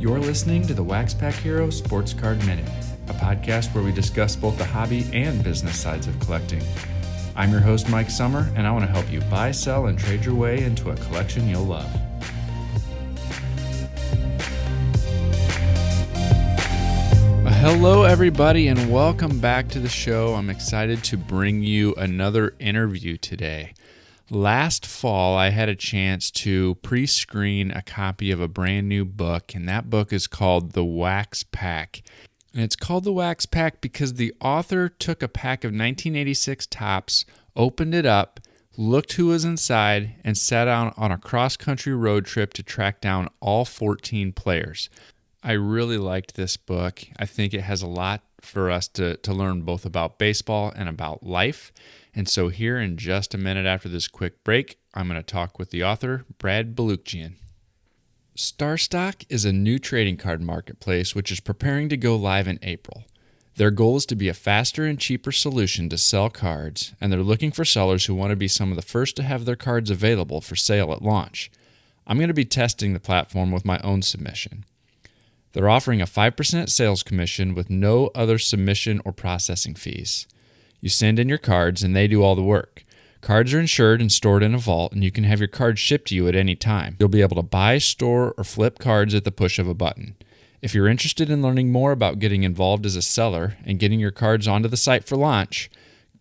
You're listening to the WaxPackHero Sports Card Minute, a podcast where we discuss both the hobby and business sides of collecting. I'm your host, Mike Sommer, and I want to help you buy, sell, and trade your way into a collection you'll love. Hello, everybody, and welcome back to the show. I'm excited to bring you another interview today. Last fall, I had a chance to pre-screen a copy of a brand new book, and that book is called The Wax Pack. And it's called The Wax Pack because the author took a pack of 1986 Topps, opened it up, looked who was inside, and set out on a cross-country road trip to track down all 14 players. I really liked this book. I think it has a lot for us to learn both about baseball and about life. And so here in just a minute after this quick break, I'm going to talk with the author, Brad Balukjian. StarStock is a new trading card marketplace which is preparing to go live in April. Their goal is to be a faster and cheaper solution to sell cards, and they're looking for sellers who want to be some of the first to have their cards available for sale at launch. I'm going to be testing the platform with my own submission. They're offering a 5% sales commission with no other submission or processing fees. You send in your cards and they do all the work. Cards are insured and stored in a vault, and you can have your cards shipped to you at any time. You'll be able to buy, store, or flip cards at the push of a button. If you're interested in learning more about getting involved as a seller and getting your cards onto the site for launch,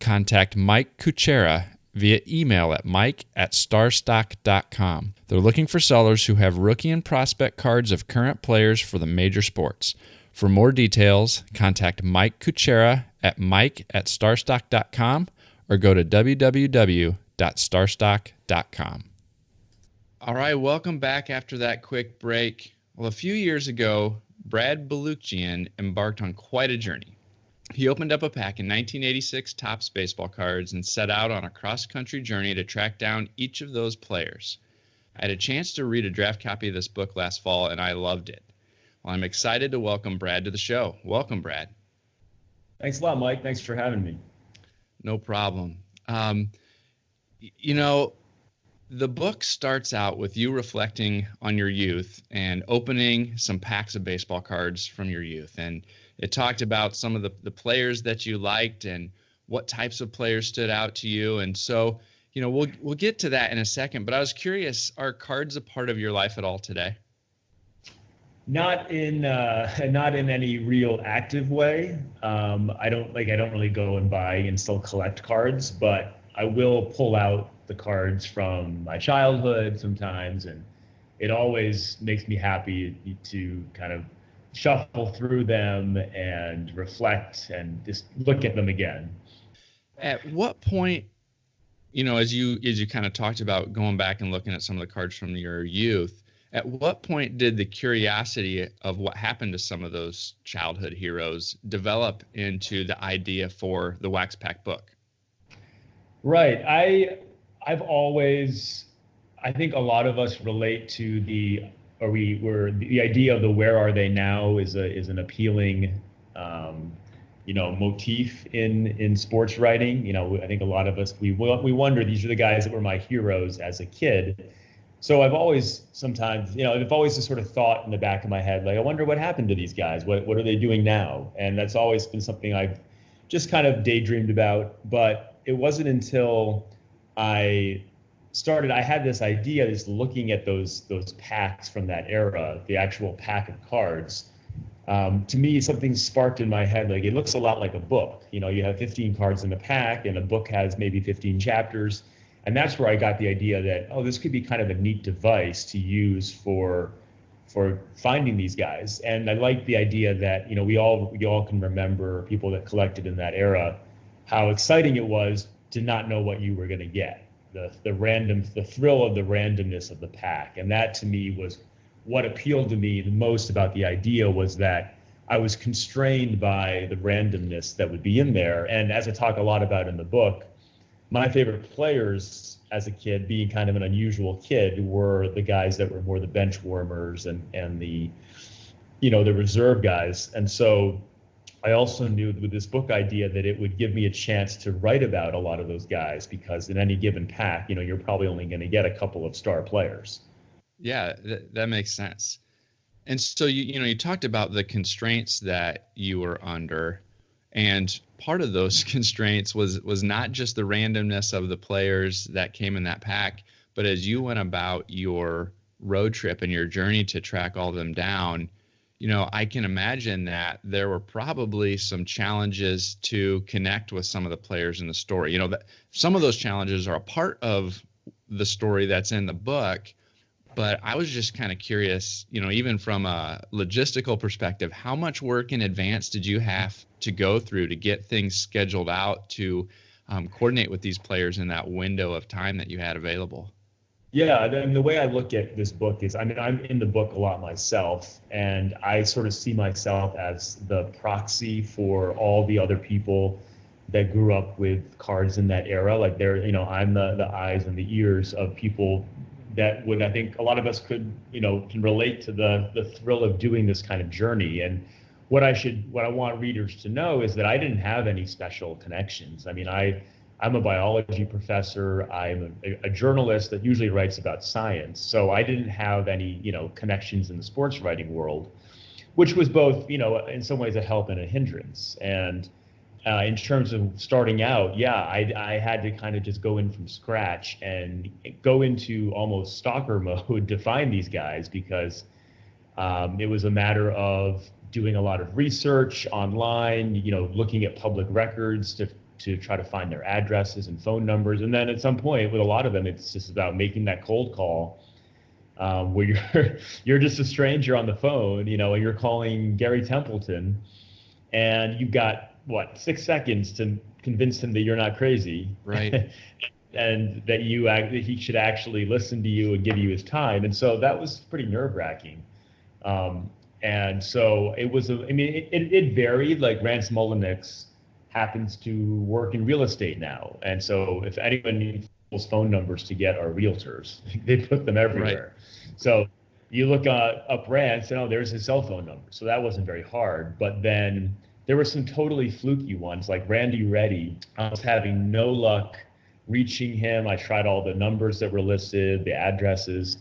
contact Mike Kuchera via email at mike@starstock.com. They're looking for sellers who have rookie and prospect cards of current players for the major sports. For more details, contact Mike Kuchera at mike@starstock.com or go to www.starstock.com. All right, welcome back after that quick break. Well, a few years ago, Brad Balukjian embarked on quite a journey. He opened up a pack in 1986 Topps baseball cards and set out on a cross-country journey to track down each of those players. I had a chance to read a draft copy of this book last fall, and I loved it. Well, I'm excited to welcome Brad to the show. Welcome, Brad. Thanks a lot, Mike. Thanks for having me. No problem. The book starts out with you reflecting on your youth and opening some packs of baseball cards from your youth. And it talked about some of the players that you liked and what types of players stood out to you. And so, we'll get to that in a second. But I was curious, are cards a part of your life at all today? Not in any real active way. I don't really go and buy and still collect cards, but I will pull out the cards from my childhood sometimes, and it always makes me happy to kind of shuffle through them and reflect and just look at them again. At what point, as you kind of talked about going back and looking at some of the cards from your youth, at what point did the curiosity of what happened to some of those childhood heroes develop into the idea for the Wax Pack book? Right. I've always, I think a lot of us relate to the idea of the where are they now is an appealing motif in sports writing. I think a lot of us we wonder, these are the guys that were my heroes as a kid. So I've always just sort of thought in the back of my head, like, I wonder what happened to these guys. What are they doing now? And that's always been something I've just kind of daydreamed about. But it wasn't until I had this idea, just looking at those packs from that era, the actual pack of cards. To me, something sparked in my head, like, it looks a lot like a book. You have 15 cards in the pack, and a book has maybe 15 chapters. And that's where I got the idea that, this could be kind of a neat device to use for finding these guys. And I like the idea that, we all can remember, people that collected in that era, how exciting it was to not know what you were going to get. The thrill of the randomness of the pack. And that, to me, was what appealed to me the most about the idea, was that I was constrained by the randomness that would be in there. And as I talk a lot about in the book, my favorite players as a kid, being kind of an unusual kid, were the guys that were more the bench warmers and the reserve guys. And so I also knew with this book idea that it would give me a chance to write about a lot of those guys, because in any given pack, you're probably only going to get a couple of star players. Yeah, that makes sense. And so you talked about the constraints that you were under, and part of those constraints was not just the randomness of the players that came in that pack, but as you went about your road trip and your journey to track all of them down, I can imagine that there were probably some challenges to connect with some of the players in the story. That some of those challenges are a part of the story that's in the book. But I was just kind of curious, even from a logistical perspective, how much work in advance did you have to go through to get things scheduled out to coordinate with these players in that window of time that you had available? Yeah, the way I look at this book is, I'm in the book a lot myself, and I sort of see myself as the proxy for all the other people that grew up with cards in that era. Like I'm the eyes and the ears of people that would, I think a lot of us can relate to the thrill of doing this kind of journey. And what I want readers to know is that I didn't have any special connections. I'm a biology professor. I'm a journalist that usually writes about science. So I didn't have any, connections in the sports writing world, which was both, in some ways a help and a hindrance. And in terms of starting out, I had to kind of just go in from scratch and go into almost stalker mode to find these guys, because it was a matter of doing a lot of research online, looking at public records to try to find their addresses and phone numbers. And then at some point, with a lot of them, it's just about making that cold call, where you're just a stranger on the phone, and you're calling Gary Templeton, and you've got 6 seconds to convince him that you're not crazy, right? And that he should actually listen to you and give you his time. And so that was pretty nerve-wracking. And so it was it varied. Like Rance Mullenix happens to work in real estate now, and so if anyone needs people's phone numbers to get our realtors, they put them everywhere. Right. So you look up Rance, and there's his cell phone number. So that wasn't very hard. But then there were some totally fluky ones, like Randy Reddy. I was having no luck reaching him. I tried all the numbers that were listed, the addresses,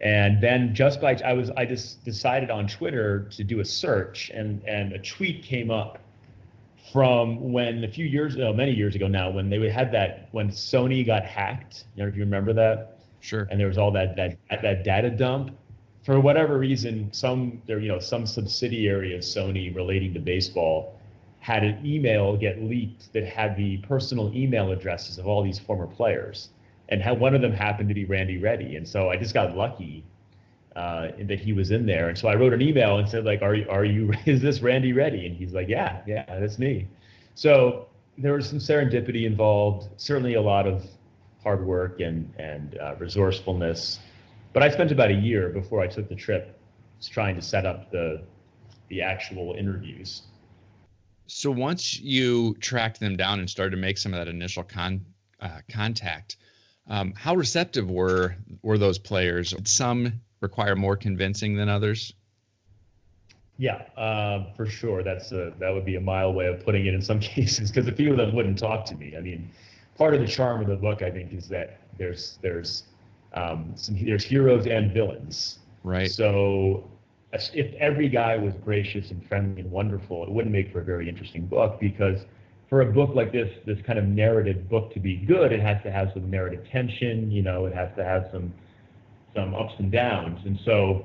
and then I just decided on Twitter to do a search, and a tweet came up from when many years ago now, when they had when Sony got hacked. If you remember that. Sure. And there was all that data dump. For whatever reason, some subsidiary of Sony relating to baseball had an email get leaked that had the personal email addresses of all these former players, and one of them happened to be Randy Reddy. And so I just got lucky that he was in there. And so I wrote an email and said, like, is this Randy Reddy? And he's like, yeah, that's me. So there was some serendipity involved, certainly a lot of hard work and resourcefulness. But I spent about a year before I took the trip trying to set up the actual interviews. So once you tracked them down and started to make some of that initial contact, how receptive were those players? Did some require more convincing than others? Yeah, for sure. That would be a mild way of putting it in some cases, because a few of them wouldn't talk to me. Part of the charm of the book, I think, is that there's heroes and villains. Right. So if every guy was gracious and friendly and wonderful, it wouldn't make for a very interesting book, because for a book like this kind of narrative book to be good, it has to have some narrative tension. It has to have some ups and downs. And so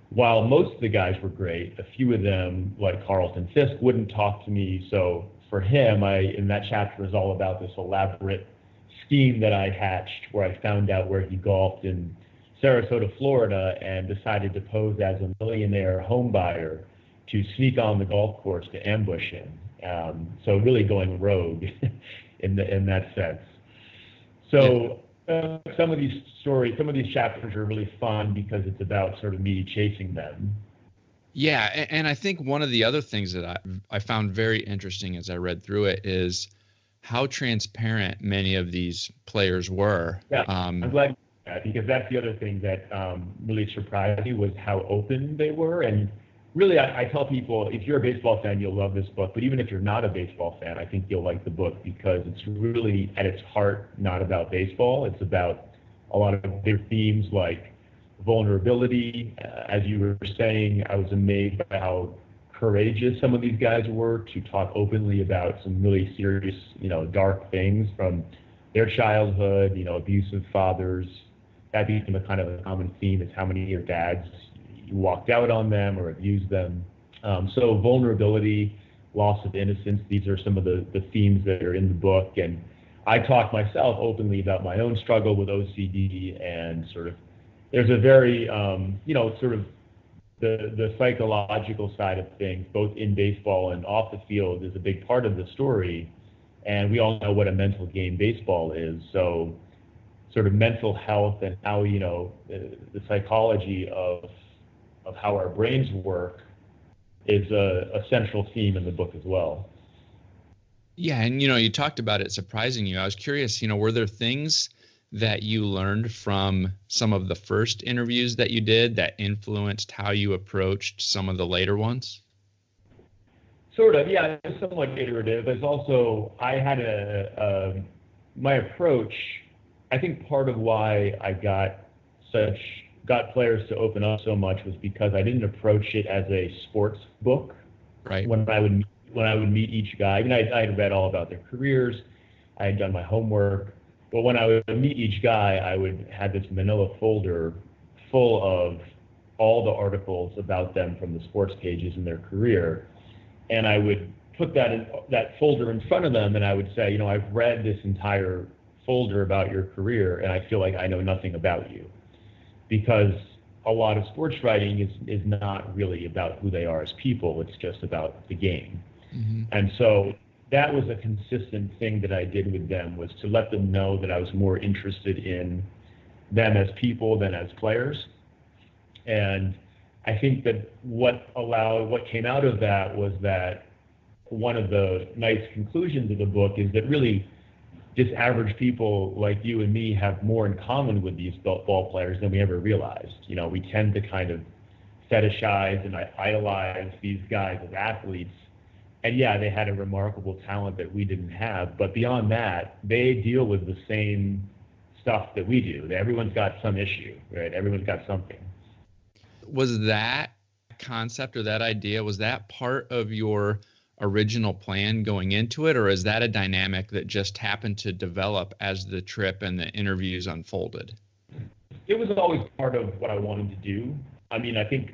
while most of the guys were great, a few of them, like Carlton Fisk, wouldn't talk to me. So for him, in that chapter is all about this elaborate scheme that I hatched, where I found out where he golfed in Sarasota, Florida, and decided to pose as a millionaire home buyer to sneak on the golf course to ambush him. So really going rogue in that sense. So some of these chapters are really fun because it's about sort of me chasing them. Yeah, and I think one of the other things that I found very interesting as I read through it is how transparent many of these players were. Yeah, I'm glad you said that, because that's the other thing that really surprised me, was how open they were. And really, I tell people, if you're a baseball fan, you'll love this book. But even if you're not a baseball fan, I think you'll like the book, because it's really, at its heart, not about baseball. It's about a lot of big themes like vulnerability. As you were saying, I was amazed by how courageous some of these guys were to talk openly about some really serious, dark things from their childhood, abusive fathers. That became a kind of a common theme, is how many of your dads you walked out on them or abused them. So vulnerability, loss of innocence, these are some of the themes that are in the book. And I talk myself openly about my own struggle with OCD, and sort of there's a very, sort of the psychological side of things, both in baseball and off the field, is a big part of the story. And we all know what a mental game baseball is. So sort of mental health and how, the psychology of how our brains work is a central theme in the book as well. Yeah, and you talked about it surprising you. I was curious, were there things that you learned from some of the first interviews that you did that influenced how you approached some of the later ones? Sort of, yeah. It's somewhat iterative. It's also, I had my approach. I think part of why I got players to open up so much was because I didn't approach it as a sports book. Right. When I would meet each guy, I had read all about their careers, I had done my homework, but when I would meet each guy, I would have this manila folder full of all the articles about them from the sports pages in their career, and I would put that folder in front of them, and I would say, I've read this entire folder about your career, and I feel like I know nothing about you, because a lot of sports writing is not really about who they are as people. It's just about the game. Mm-hmm. And so that was a consistent thing that I did with them, was to let them know that I was more interested in them as people than as players. And I think that what came out of that was that one of the nice conclusions of the book is that really just average people like you and me have more in common with these ball players than we ever realized. We tend to kind of fetishize and idolize these guys as athletes. And yeah, they had a remarkable talent that we didn't have. But beyond that, they deal with the same stuff that we do. Everyone's got some issue, right? Everyone's got something. Was that concept or that idea, was that part of your original plan going into it, or is that a dynamic that just happened to develop as the trip and the interviews unfolded? It was always part of what I wanted to do. I think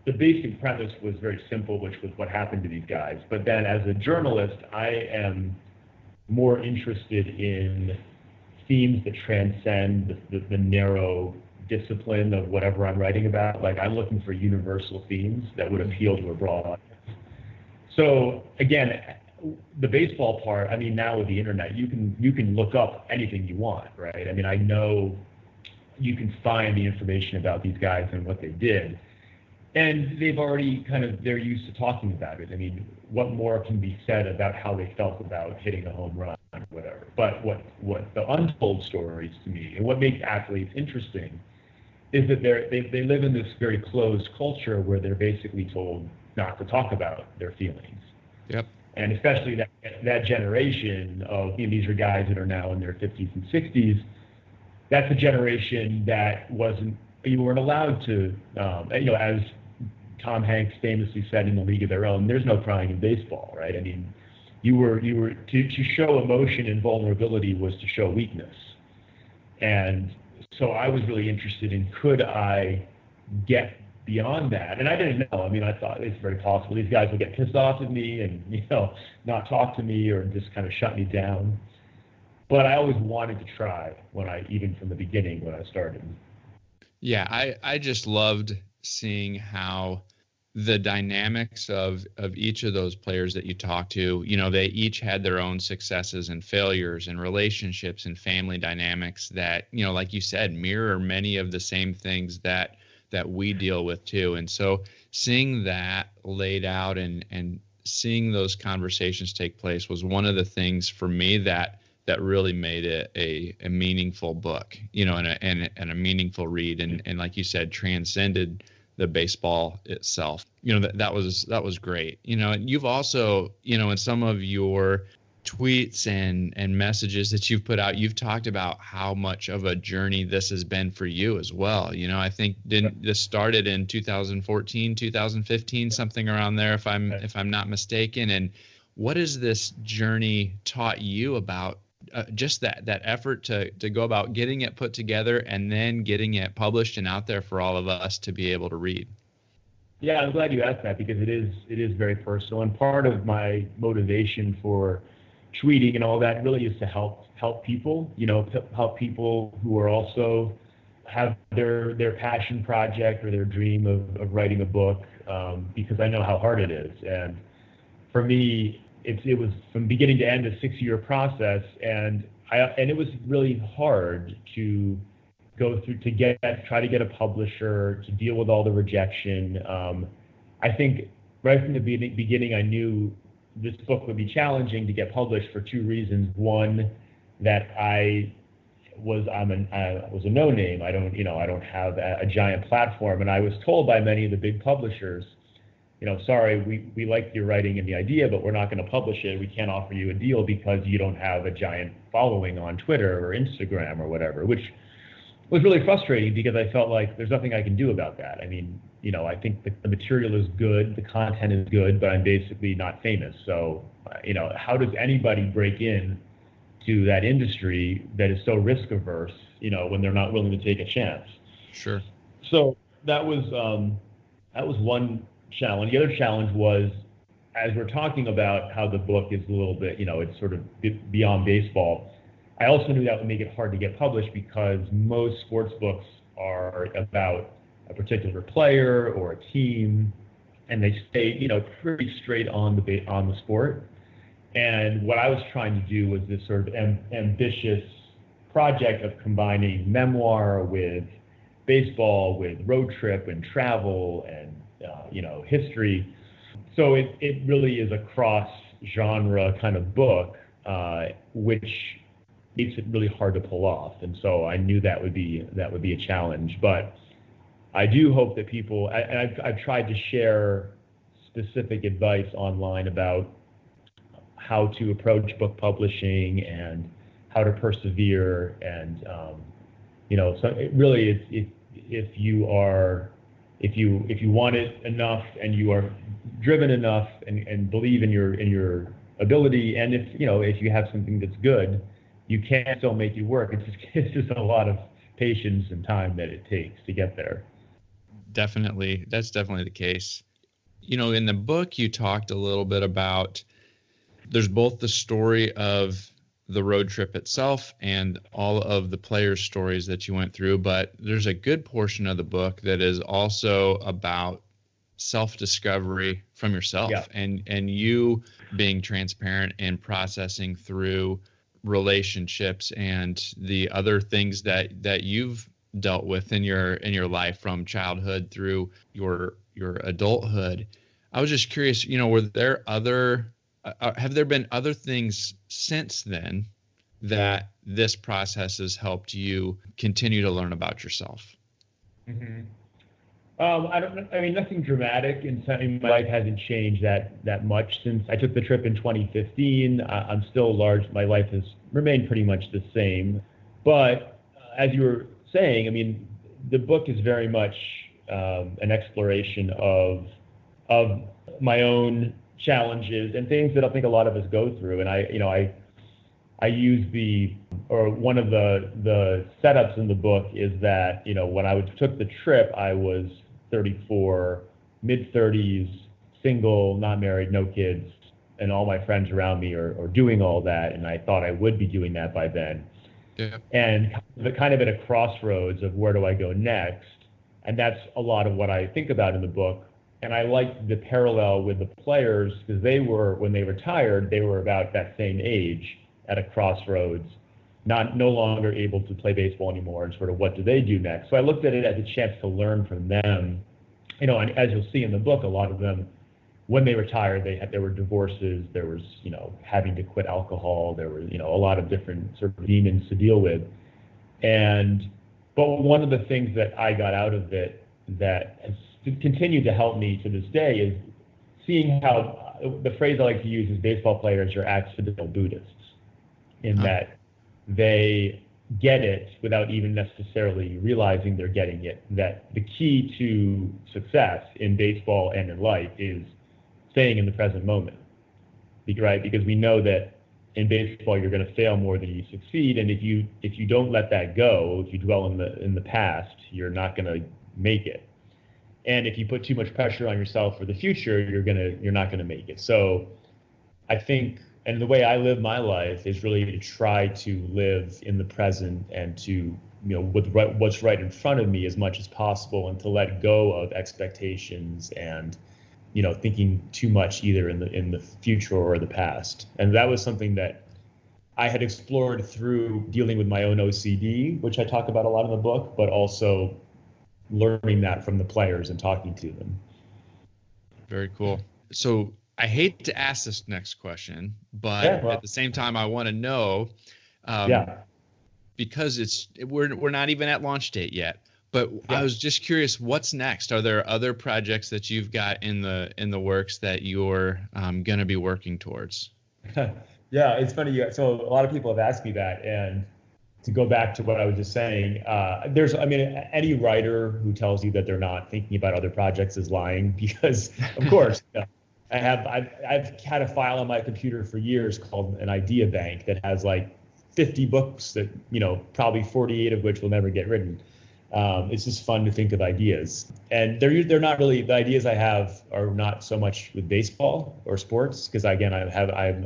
the basic premise was very simple, which was what happened to these guys. But then as a journalist, I am more interested in themes that transcend the narrow discipline of whatever I'm writing about. Like, I'm looking for universal themes that would appeal to a broad audience. So again, the baseball part, now with the internet, you can look up anything you want, right? I know you can find the information about these guys and what they did. And they've already they're used to talking about it. What more can be said about how they felt about hitting a home run or whatever? But what the untold stories to me, and what makes athletes interesting, is that they live in this very closed culture where they're basically told not to talk about their feelings. Yep. And especially that generation of, these are guys that are now in their 50s and 60s. That's a generation that you weren't allowed to, as Tom Hanks famously said in A League of Their Own, there's no crying in baseball, right? You were to show emotion and vulnerability was to show weakness. And so I was really interested in, could I get beyond that? And I didn't know. I thought it's very possible these guys would get pissed off at me and, not talk to me or just kind of shut me down. But I always wanted to try even from the beginning when I started. Yeah, I just loved seeing how the dynamics of each of those players that you talked to, they each had their own successes and failures and relationships and family dynamics that, like you said, mirror many of the same things that we deal with too. And so seeing that laid out and seeing those conversations take place was one of the things for me that really made it a meaningful book, and a meaningful read, and like you said, transcended the baseball itself. That was great. And you've also, in some of your tweets and messages that you've put out, you've talked about how much of a journey this has been for you as well. I think this started in 2014, 2015, something around there, if I'm not mistaken. And what has this journey taught you about just that effort to go about getting it put together and then getting it published and out there for all of us to be able to read? Yeah, I'm glad you asked that, because it is very personal, and part of my motivation for tweeting and all that really is to help people, help people who are also have their passion project or their dream of writing a book, because I know how hard it is. And for me, it was from beginning to end a 6-year process, and it was really hard to go through try to get a publisher, to deal with all the rejection. I think right from the beginning, I knew this book would be challenging to get published for 2 reasons. One, that I was a no-name. I don't have a giant platform, and I was told by many of the big publishers, sorry, we like your writing and the idea, but we're not going to publish it. We can't offer you a deal because you don't have a giant following on Twitter or Instagram or whatever, which was really frustrating, because I felt like there's nothing I can do about that. I mean, I think the material is good, the content is good, but I'm basically not famous. So, how does anybody break in to that industry that is so risk averse, when they're not willing to take a chance? Sure. So that was one challenge. The other challenge was, as we're talking about how the book is a little bit, it's sort of beyond baseball, I also knew that would make it hard to get published, because most sports books are about a particular player or a team, and they stay, pretty straight on the sport. And what I was trying to do was this sort of ambitious project of combining memoir with baseball, with road trip and travel and history. So it really is a cross-genre kind of book, which makes it really hard to pull off. And so I knew that would be a challenge. But I do hope that people, and I've tried to share specific advice online about how to approach book publishing and how to persevere. And so it really is, if you want it enough and you are driven enough and believe in your ability, and if you have something that's good, you can still make it work. It's just a lot of patience and time that it takes to get there. Definitely. That's definitely the case. In the book, you talked a little bit about, there's both the story of the road trip itself and all of the players' stories that you went through, but there's a good portion of the book that is also about self-discovery from yourself. Yeah. and you being transparent and processing through relationships and the other things that you've dealt with in your life, from childhood through your adulthood. I was just curious, were there have there been other things since then that this process has helped you continue to learn about yourself? Mm-hmm. I mean, nothing dramatic, and my life hasn't changed that much since I took the trip in 2015. I'm still large. My life has remained pretty much the same. But as you were saying, I mean, the book is very much an exploration of my own challenges and things that I think a lot of us go through. And I use one of the setups in the book is that, when I took the trip, I was 34, mid-30s, single, not married, no kids, and all my friends around me are doing all that, and I thought I would be doing that by then. Yeah. And kind of at a crossroads of where do I go next, and that's a lot of what I think about in the book. And I like the parallel with the players, because when they retired, they were about that same age at a crossroads, no longer able to play baseball anymore, and sort of what do they do next. So I looked at it as a chance to learn from them. And as you'll see in the book, a lot of them, when they retired, there were divorces, there was, having to quit alcohol, there were, a lot of different sort of demons to deal with. But one of the things that I got out of it that has continued to help me to this day is seeing how the phrase I like to use is baseball players are accidental Buddhists, in that they get it without even necessarily realizing they're getting it. That the key to success in baseball and in life is staying in the present moment, right? Because we know that in baseball you're going to fail more than you succeed, and if you don't let that go, if you dwell in the past, you're not going to make it. And if you put too much pressure on yourself for the future, you're not going to make it. So I think, and the way I live my life is really to try to live in the present and to, what's right in front of me as much as possible, and to let go of expectations and, thinking too much either in the future or the past. And that was something that I had explored through dealing with my own OCD, which I talk about a lot in the book, but also learning that from the players and talking to them. Very cool. So I hate to ask this next question, but at the same time, I want to know, because we're not even at launch date yet. But I was just curious, what's next? Are there other projects that you've got in the works that you're going to be working towards? Yeah, it's funny. So a lot of people have asked me that, and to go back to what I was just saying, any writer who tells you that they're not thinking about other projects is lying, because of course, I've had a file on my computer for years called an idea bank that has like 50 books that, probably 48 of which will never get written. It's just fun to think of ideas, and they're not really, the ideas I have are not so much with baseball or sports, because again, I'm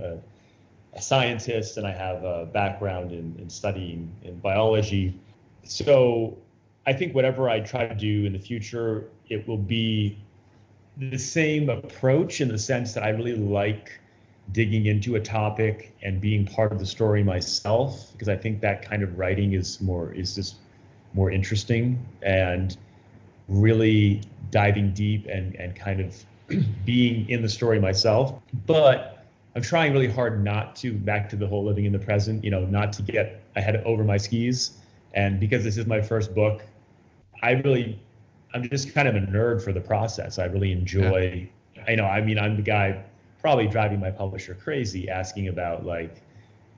a scientist and I have a background in studying in biology. So I think whatever I try to do in the future, it will be the same approach, in the sense that I really like digging into a topic and being part of the story myself, because I think that kind of writing is just more interesting, and really diving deep and kind of being in the story myself. But I'm trying really hard not to, back to the whole living in the present, not to get ahead over my skis. And because this is my first book, I'm just kind of a nerd for the process. I really enjoy, I'm the guy probably driving my publisher crazy, asking about like,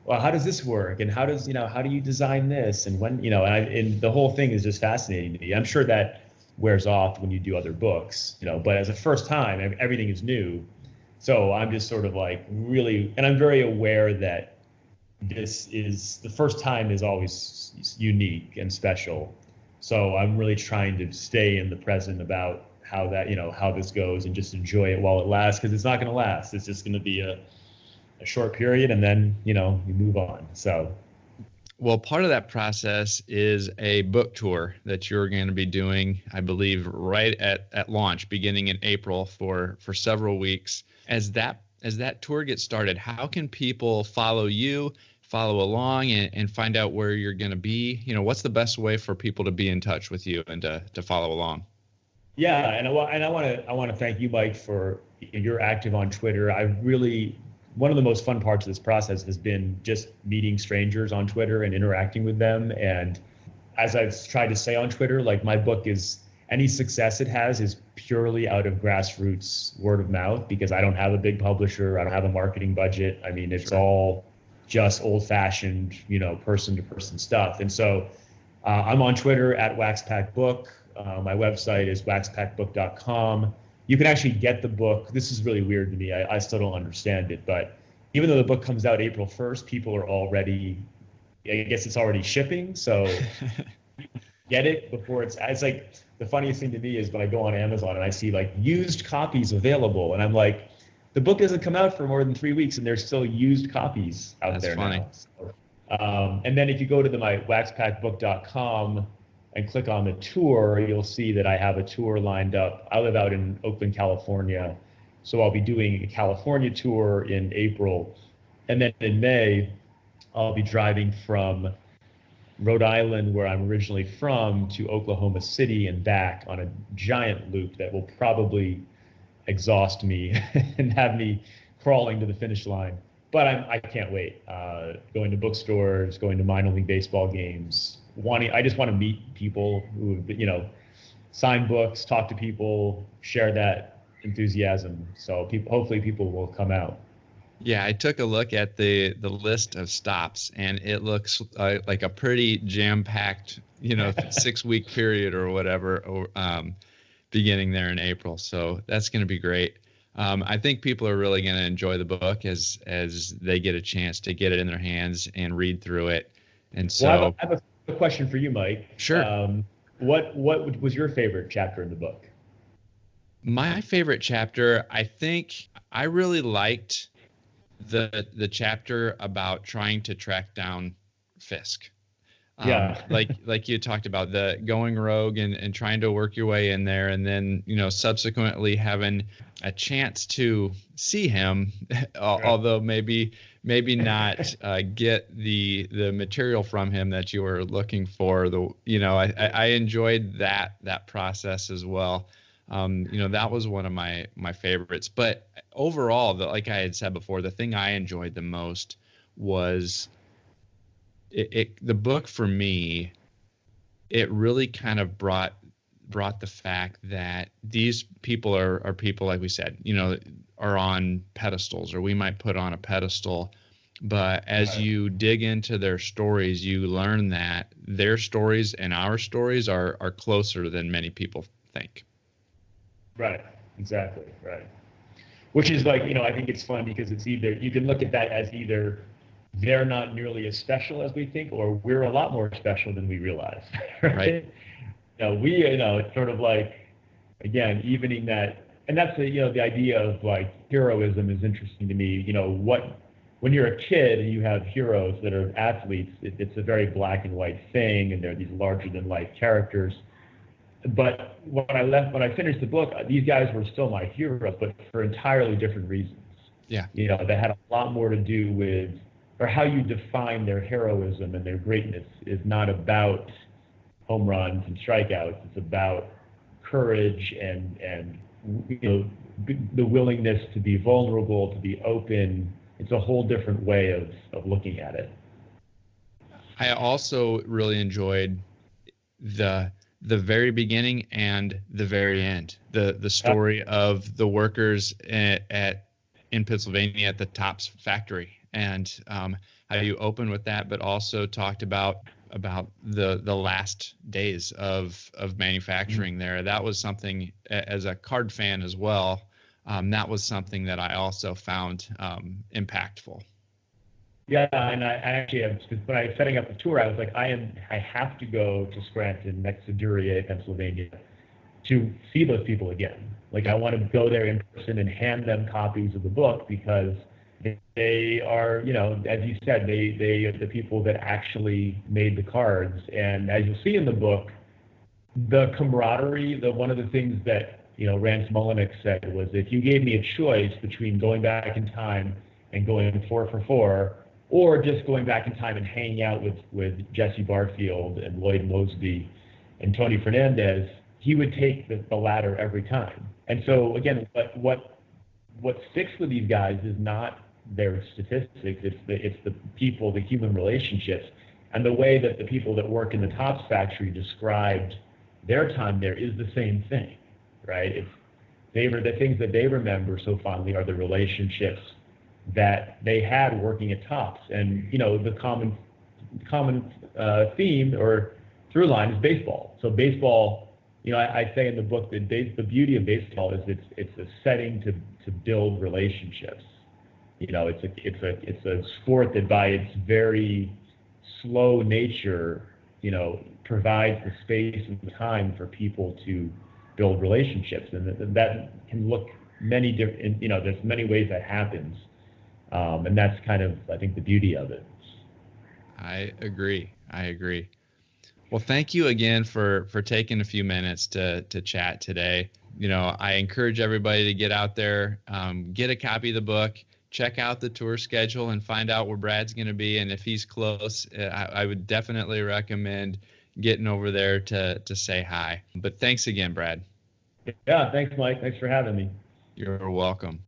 well, how does this work? And how do you design this? And when, and the whole thing is just fascinating to me. I'm sure that wears off when you do other books, but as a first time, everything is new. So I'm just sort of like really, and I'm very aware that this is, the first time is always unique and special. So I'm really trying to stay in the present about how that, how this goes, and just enjoy it while it lasts, because it's not going to last. It's just going to be a short period, and then, you move on. So. Well, part of that process is a book tour that you're going to be doing, I believe, right at launch, beginning in April for several weeks. As that tour gets started, how can people follow you, follow along, and find out where you're going to be? What's the best way for people to be in touch with you and to follow along? Yeah, and I want to thank you, Mike, for you're active on Twitter. One of the most fun parts of this process has been just meeting strangers on Twitter and interacting with them. And as I've tried to say on Twitter, like, my book is, any success it has is purely out of grassroots word of mouth, because I don't have a big publisher. I don't have a marketing budget. I mean, it's all just old fashioned, person to person stuff. And so I'm on Twitter at WaxPackBook. My website is WaxPackBook.com. You can actually get the book. This is really weird to me. I still don't understand it, but even though the book comes out April 1st, people are already, I guess it's already shipping. So get it before it's like, the funniest thing to me is when I go on Amazon and I see like used copies available, and I'm like, the book doesn't come out for more than 3 weeks and there's still used copies out there now. So, and then if you go to my WaxPackBook.com and click on the tour, you'll see that I have a tour lined up. I live out in Oakland, California, so I'll be doing a California tour in April. And then in May, I'll be driving from Rhode Island, where I'm originally from, to Oklahoma City and back on a giant loop that will probably exhaust me and have me crawling to the finish line. But I can't wait. Going to bookstores, going to minor league baseball games. I just want to meet people who, sign books, talk to people, share that enthusiasm. So hopefully people will come out. Yeah, I took a look at the list of stops, and it looks like a pretty jam-packed, 6-week period or whatever, or beginning there in April. So that's going to be great. I think people are really going to enjoy the book as they get a chance to get it in their hands and read through it. And so, I have a question for you, Mike. sure. What was your favorite chapter in the book? My favorite chapter, I think I really liked the chapter about trying to track down Fisk. Yeah. Like you talked about, the going rogue and trying to work your way in there, and then subsequently having a chance to see him, although maybe not get the material from him that you were looking for. I enjoyed that process as well. That was one of my favorites. But overall, like I had said before, the thing I enjoyed the most was the book for me. It really kind of brought the fact that these people are people, like we said, are on pedestals, or we might put on a pedestal. But as you dig into their stories, you learn that their stories and our stories are closer than many people think. Right. Exactly. Right. Which is like, I think it's fun because it's either, you can look at that as either they're not nearly as special as we think, or we're a lot more special than we realize. Right. It's sort of like, again, evening that, and that's the idea of like heroism is interesting to me. When you're a kid and you have heroes that are athletes, it's a very black and white thing, and they're these larger than life characters. But when I finished the book, these guys were still my heroes, but for entirely different reasons. Yeah. That had a lot more to do with, or how you define their heroism and their greatness is not about home runs and strikeouts. It's about courage and the willingness to be vulnerable, to be open. It's a whole different way of looking at it. I also really enjoyed the very beginning and the very end, the story of the workers in Pennsylvania at the Topps factory, and how you open with that, but also talked about the last days of manufacturing there. That was something, as a card fan as well, that was something that I also found impactful. Yeah, and I actually, when I was setting up the tour, I was like, I have to go to Scranton, next to Duryea, Pennsylvania, to see those people again. Like, I want to go there in person and hand them copies of the book, because they are, as you said, they are the people that actually made the cards. And as you'll see in the book, the camaraderie, one of the things that, Rance Mullinick said was, if you gave me a choice between going back in time and going 4 for 4, or just going back in time and hanging out with Jesse Barfield and Lloyd Mosby and Tony Fernandez, he would take the latter every time. And so again, what sticks with these guys is not their statistics, it's the people, the human relationships, and the way that the people that work in the Topps factory described their time there is the same thing, right? The things that they remember so fondly are the relationships that they had working at Topps. And the common theme or through line is baseball. So baseball, I say in the book that the beauty of baseball is it's a setting to build relationships. It's a sport that by its very slow nature, provides the space and time for people to build relationships, and that can look many different. There's many ways that happens. And that's kind of, I think, the beauty of it. I agree. Well, thank you again for taking a few minutes to chat today. I encourage everybody to get out there, get a copy of the book, check out the tour schedule, and find out where Brad's going to be. And if he's close, I would definitely recommend getting over there to say hi. But thanks again, Brad. Yeah, thanks, Mike. Thanks for having me. You're welcome.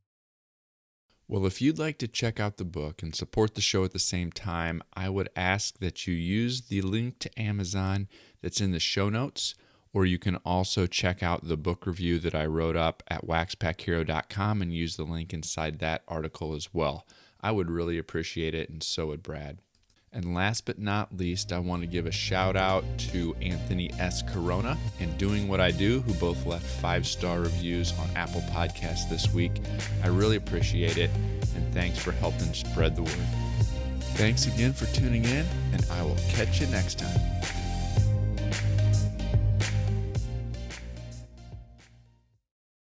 Well, if you'd like to check out the book and support the show at the same time, I would ask that you use the link to Amazon that's in the show notes, or you can also check out the book review that I wrote up at WaxPackHero.com and use the link inside that article as well. I would really appreciate it, and so would Brad. And last but not least, I want to give a shout out to Anthony S. Corona and Doing What I Do, who both left 5-star reviews on Apple Podcasts this week. I really appreciate it, and thanks for helping spread the word. Thanks again for tuning in, and I will catch you next time.